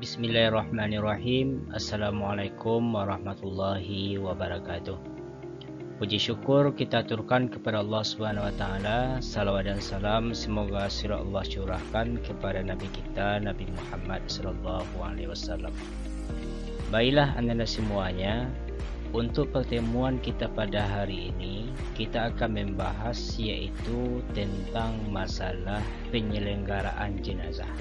Bismillahirrahmanirrahim. Assalamualaikum warahmatullahi wabarakatuh. Puji syukur kita aturkan kepada Allah Subhanahu wa taala. Salawat dan salam semoga sirah Allah curahkan kepada nabi kita Nabi Muhammad sallallahu alaihi wasallam. Baiklah anda semuanya, untuk pertemuan kita pada hari ini kita akan membahas yaitu tentang masalah penyelenggaraan jenazah.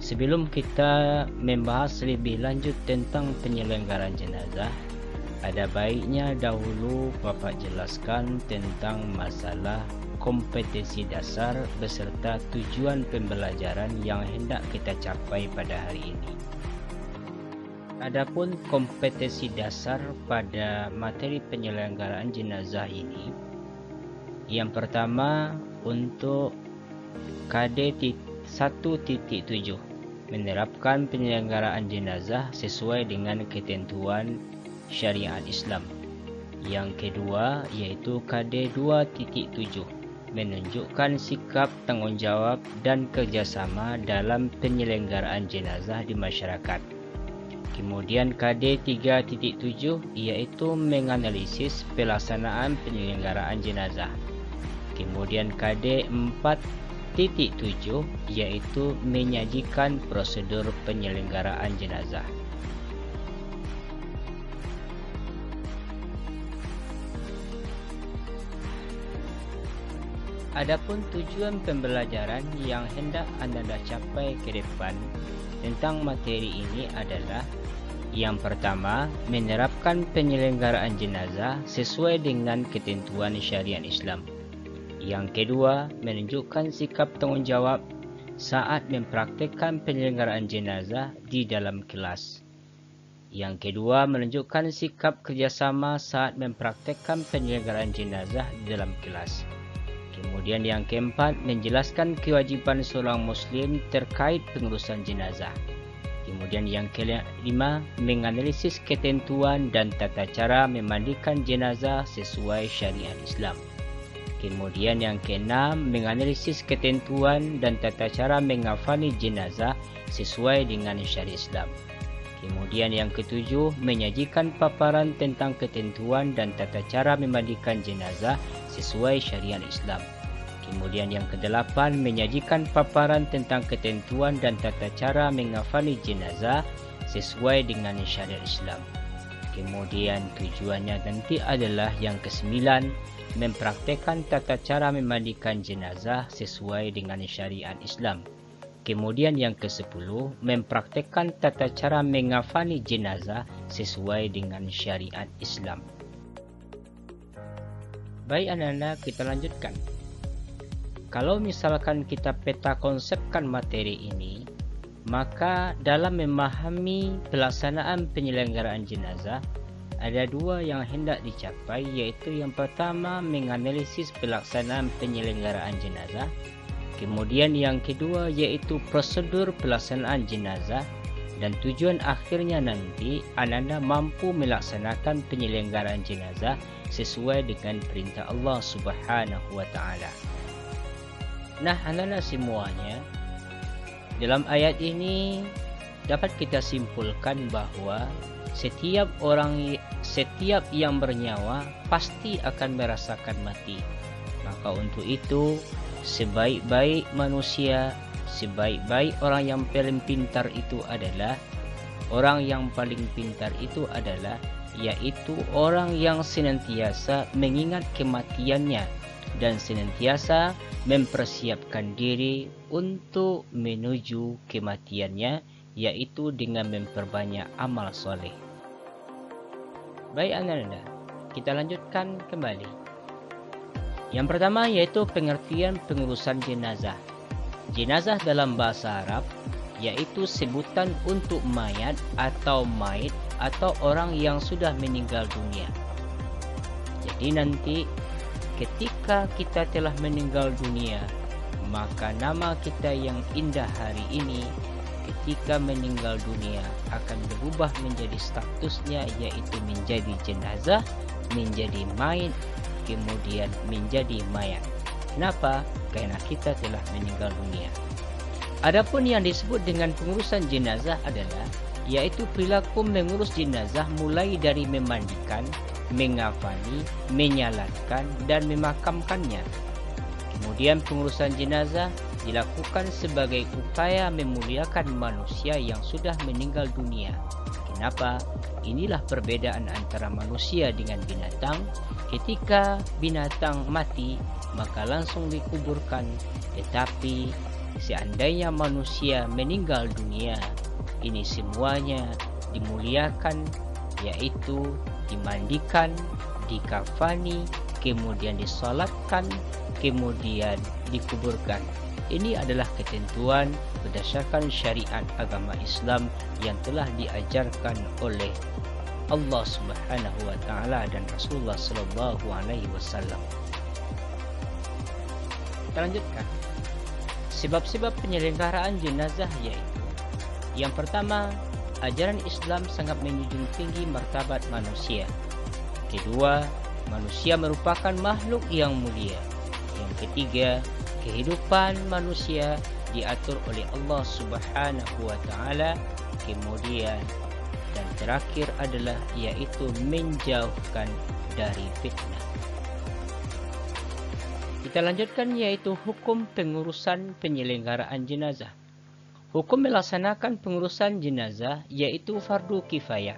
Sebelum kita membahas lebih lanjut tentang penyelenggaraan jenazah, ada baiknya dahulu Bapak jelaskan tentang masalah kompetensi dasar beserta tujuan pembelajaran yang hendak kita capai pada hari ini. Adapun kompetensi dasar pada materi penyelenggaraan jenazah ini, yang pertama untuk KD 1.7 menerapkan penyelenggaraan jenazah sesuai dengan ketentuan syariat Islam. Yang kedua yaitu KD 2.7 menunjukkan sikap tanggungjawab dan kerjasama dalam penyelenggaraan jenazah di masyarakat. Kemudian KD 3.7 yaitu menganalisis pelaksanaan penyelenggaraan jenazah. Kemudian KD 4.7 yaitu menyajikan prosedur penyelenggaraan jenazah. Adapun tujuan pembelajaran yang hendak Anda capai ke depan tentang materi ini adalah: yang pertama, menerapkan penyelenggaraan jenazah sesuai dengan ketentuan syariat Islam. Yang kedua, menunjukkan sikap tanggungjawab saat mempraktikkan penyelenggaraan jenazah di dalam kelas. Yang kedua, menunjukkan sikap kerjasama saat mempraktikkan penyelenggaraan jenazah di dalam kelas. Kemudian yang keempat, menjelaskan kewajiban seorang muslim terkait pengurusan jenazah. Kemudian yang kelima, menganalisis ketentuan dan tata cara memandikan jenazah sesuai syariat Islam. Kemudian yang keenam, menganalisis ketentuan dan tata cara mengafani jenazah sesuai dengan syariat Islam. Kemudian yang ketujuh, menyajikan paparan tentang ketentuan dan tata cara memandikan jenazah sesuai syariat Islam. Kemudian yang kedelapan, menyajikan paparan tentang ketentuan dan tata cara mengafani jenazah sesuai dengan syariat Islam. Kemudian tujuannya nanti adalah yang kesembilan, mempraktekkan tata cara memandikan jenazah sesuai dengan syariat Islam. Kemudian yang ke-10, mempraktekkan tata cara mengafani jenazah sesuai dengan syariat Islam. Baik anak-anak, kita lanjutkan. Kalau misalkan kita peta konsepkan materi ini, maka dalam memahami pelaksanaan penyelenggaraan jenazah, ada dua yang hendak dicapai, yaitu yang pertama, menganalisis pelaksanaan penyelenggaraan jenazah. Kemudian yang kedua yaitu prosedur pelaksanaan jenazah, dan tujuan akhirnya nanti anda mampu melaksanakan penyelenggaraan jenazah sesuai dengan perintah Allah Subhanahu wa taala. Nah, anak-anak semuanya, dalam ayat ini dapat kita simpulkan bahwa setiap yang bernyawa pasti akan merasakan mati. Maka untuk itu, sebaik-baik manusia, sebaik-baik orang yang paling pintar itu adalah yaitu orang yang senantiasa mengingat kematiannya dan senantiasa mempersiapkan diri untuk menuju kematiannya, yaitu dengan memperbanyak amal soleh. Baik anak-anak, kita lanjutkan kembali. Yang pertama yaitu pengertian pengurusan jenazah. Jenazah dalam bahasa Arab yaitu sebutan untuk mayat atau mait atau orang yang sudah meninggal dunia. Jadi nanti ketika kita telah meninggal dunia, maka nama kita yang indah hari ini ketika meninggal dunia akan berubah menjadi statusnya, yaitu menjadi jenazah, menjadi mayit, kemudian menjadi mayat. Kenapa? Karena kita telah meninggal dunia. Adapun yang disebut dengan pengurusan jenazah adalah yaitu perilaku mengurus jenazah mulai dari memandikan, mengafani, menyalatkan, dan memakamkannya. Kemudian pengurusan jenazah dilakukan sebagai upaya memuliakan manusia yang sudah meninggal dunia. Kenapa? Inilah perbedaan antara manusia dengan binatang. Ketika binatang mati, maka langsung dikuburkan. Tetapi seandainya manusia meninggal dunia, ini semuanya dimuliakan, yaitu dimandikan, dikafani, kemudian disolatkan, kemudian dikuburkan. Ini adalah ketentuan berdasarkan syariat agama Islam yang telah diajarkan oleh Allah Subhanahu wa taala dan Rasulullah sallallahu alaihi wasallam. Kita lanjutkan. Sebab-sebab penyelenggaraan jenazah yaitu: yang pertama, ajaran Islam sangat menjunjung tinggi martabat manusia. Kedua, manusia merupakan makhluk yang mulia. Yang ketiga, kehidupan manusia diatur oleh Allah Subhanahu wa taala. Kemudian dan terakhir adalah yaitu menjauhkan dari fitnah. Kita lanjutkan yaitu hukum pengurusan penyelenggaraan jenazah. Hukum melaksanakan pengurusan jenazah yaitu fardu kifayah.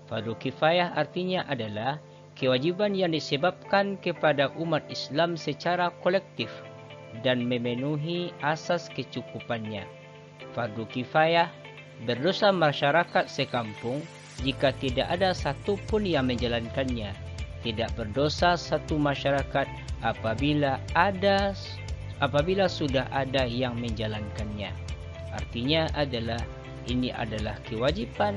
Fardu kifayah artinya adalah kewajiban yang disebabkan kepada umat Islam secara kolektif dan memenuhi asas kecukupannya. Fardu kifayah berdosa masyarakat sekampung jika tidak ada satu pun yang menjalankannya. Tidak berdosa satu masyarakat apabila sudah ada yang menjalankannya. Artinya adalah ini adalah kewajiban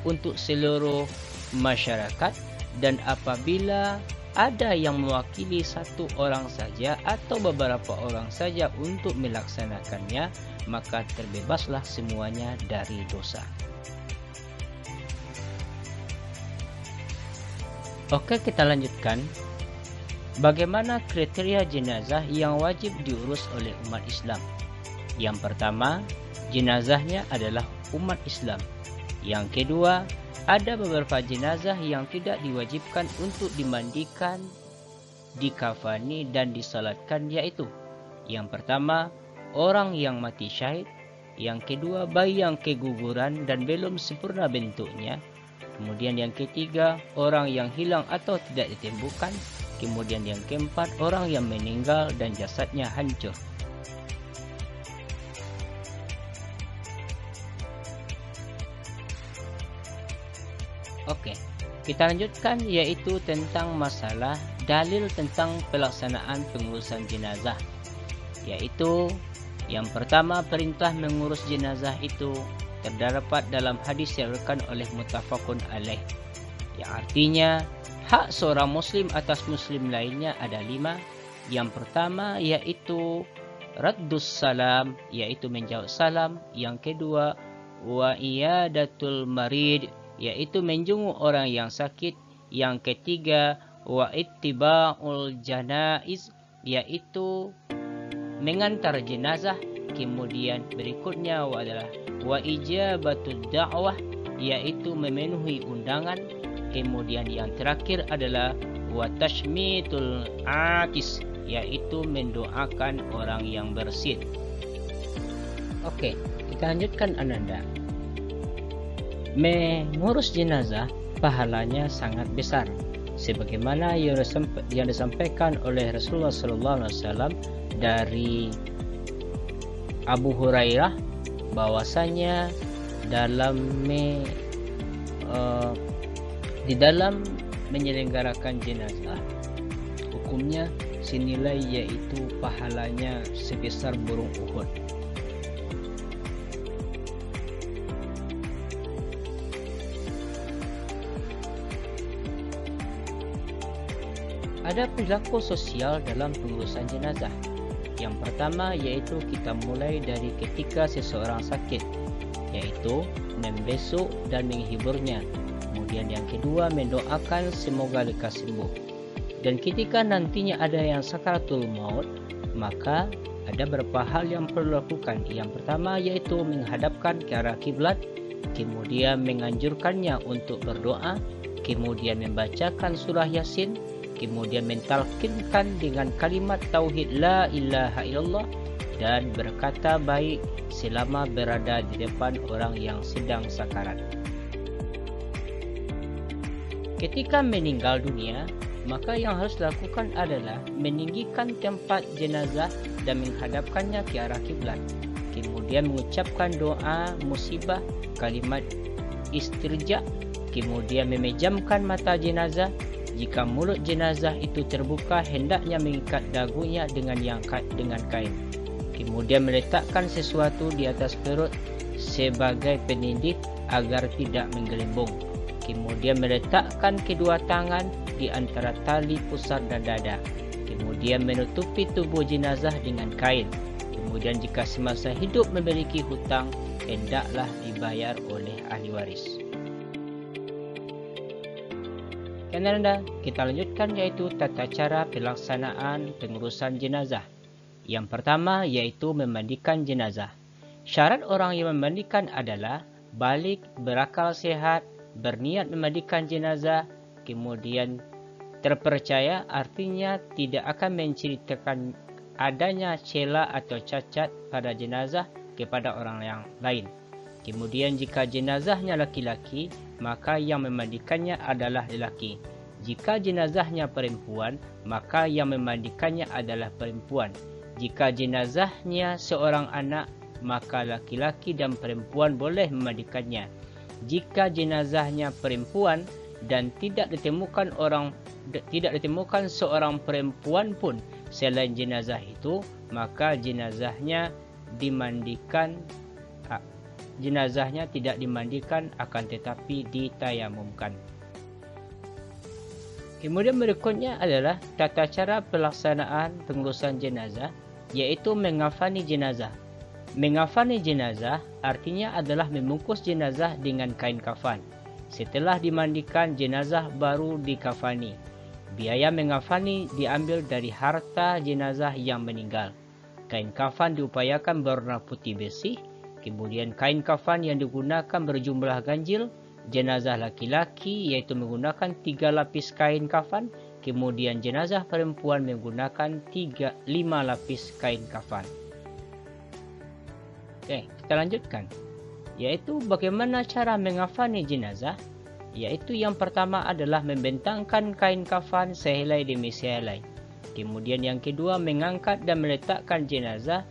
untuk seluruh masyarakat, dan apabila ada yang mewakili satu orang saja atau beberapa orang saja untuk melaksanakannya, maka terbebaslah semuanya dari dosa. Oke, kita lanjutkan. Bagaimana kriteria jenazah yang wajib diurus oleh umat Islam? Yang pertama, jenazahnya adalah umat Islam. Yang kedua, ada beberapa jenazah yang tidak diwajibkan untuk dimandikan, dikafani, dan disalatkan, yaitu: yang pertama, orang yang mati syahid. Yang kedua, bayi yang keguguran dan belum sempurna bentuknya. Kemudian yang ketiga, orang yang hilang atau tidak ditemukan. Kemudian yang keempat, orang yang meninggal dan jasadnya hancur. Oke, kita lanjutkan yaitu tentang masalah dalil tentang pelaksanaan pengurusan jenazah. Yaitu yang pertama, perintah mengurus jenazah itu terdapat dalam hadis yang diriwayatkan oleh muttafaqun alaih, yang artinya hak seorang muslim atas muslim lainnya ada 5. Yang pertama yaitu raddus salam, yaitu menjawab salam. Yang kedua, wa iyadatul marid, yaitu menjenguk orang yang sakit. Yang ketiga, wa ittiba'ul janaiz, yaitu mengantar jenazah. Kemudian berikutnya adalah wa ijabatud da'wah, yaitu memenuhi undangan. Kemudian yang terakhir adalah wa tashmitul atis, yaitu mendoakan orang yang bersin. Oke, kita lanjutkan Ananda. Mengurus jenazah pahalanya sangat besar, sebagaimana yang disampaikan oleh Rasulullah SAW dari Abu Hurairah, bahwasanya di dalam menyelenggarakan jenazah hukumnya senilai yaitu pahalanya sebesar burung Uhud. Ada perilaku sosial dalam pengurusan jenazah. Yang pertama yaitu kita mulai dari ketika seseorang sakit, yaitu membesuk dan menghiburnya. Kemudian yang kedua, mendoakan semoga lekas sembuh. Dan ketika nantinya ada yang sakaratul maut, maka ada beberapa hal yang perlu dilakukan. Yang pertama yaitu menghadapkan ke arah kiblat, kemudian menganjurkannya untuk berdoa, kemudian membacakan surah Yasin, kemudian mentalkinkan dengan kalimat tauhid la ilaha illallah, dan berkata baik selama berada di depan orang yang sedang sakarat. Ketika meninggal dunia, maka yang harus dilakukan adalah meninggikan tempat jenazah dan menghadapkannya ke arah kiblat. Kemudian mengucapkan doa musibah, kalimat istirja, kemudian memejamkan mata jenazah. Jika mulut jenazah itu terbuka, hendaknya mengikat dagunya dengan kain. Kemudian meletakkan sesuatu di atas perut sebagai penindih agar tidak menggelembung. Kemudian meletakkan kedua tangan di antara tali pusar dan dada. Kemudian menutupi tubuh jenazah dengan kain. Kemudian jika semasa hidup memiliki hutang, hendaklah dibayar oleh ahli waris. Anda, kita lanjutkan yaitu tata cara pelaksanaan pengurusan jenazah. Yang pertama yaitu memandikan jenazah. Syarat orang yang memandikan adalah balik, berakal sehat, berniat memandikan jenazah, kemudian terpercaya, artinya tidak akan menceritakan adanya cela atau cacat pada jenazah kepada orang yang lain. Kemudian jika jenazahnya laki-laki, maka yang memandikannya adalah lelaki. Jika jenazahnya perempuan, maka yang memandikannya adalah perempuan. Jika jenazahnya seorang anak, maka laki-laki dan perempuan boleh memandikannya. Jika jenazahnya perempuan dan tidak ditemukan seorang perempuan pun selain jenazah itu, maka jenazahnya tidak dimandikan, akan tetapi ditayamumkan. Kemudian berikutnya adalah tata cara pelaksanaan pengurusan jenazah, yaitu mengafani jenazah. Mengafani jenazah artinya adalah membungkus jenazah dengan kain kafan. Setelah dimandikan, jenazah baru dikafani. Biaya mengafani diambil dari harta jenazah yang meninggal. Kain kafan diupayakan berwarna putih bersih. Kemudian kain kafan yang digunakan berjumlah ganjil. Jenazah laki-laki yaitu menggunakan 3 lapis kain kafan. Kemudian jenazah perempuan menggunakan 5 lapis kain kafan. Oke, kita lanjutkan. Yaitu bagaimana cara mengafani jenazah. Yaitu yang pertama adalah membentangkan kain kafan sehelai demi sehelai. Kemudian yang kedua, mengangkat dan meletakkan jenazah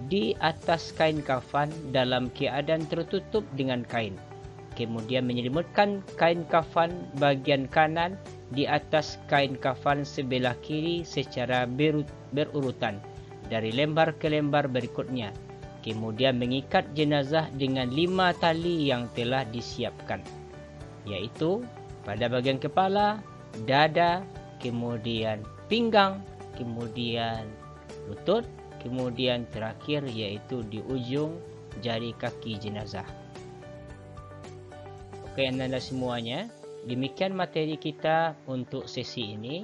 di atas kain kafan dalam keadaan tertutup dengan kain. Kemudian menyelimutkan kain kafan bagian kanan di atas kain kafan sebelah kiri secara berurutan dari lembar ke lembar berikutnya. Kemudian mengikat jenazah dengan 5 tali yang telah disiapkan, yaitu pada bagian kepala, dada, kemudian pinggang, kemudian lutut, kemudian terakhir yaitu di ujung jari kaki jenazah. Oke, anda semuanya, demikian materi kita untuk sesi ini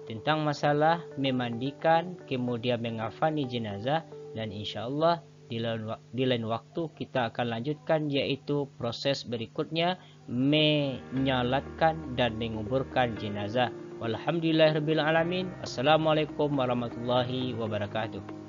tentang masalah memandikan kemudian mengafani jenazah, dan insyaallah di lain waktu kita akan lanjutkan yaitu proses berikutnya menyalatkan dan menguburkan jenazah. Walhamdulillahirabbil alamin. Assalamualaikum warahmatullahi wabarakatuh.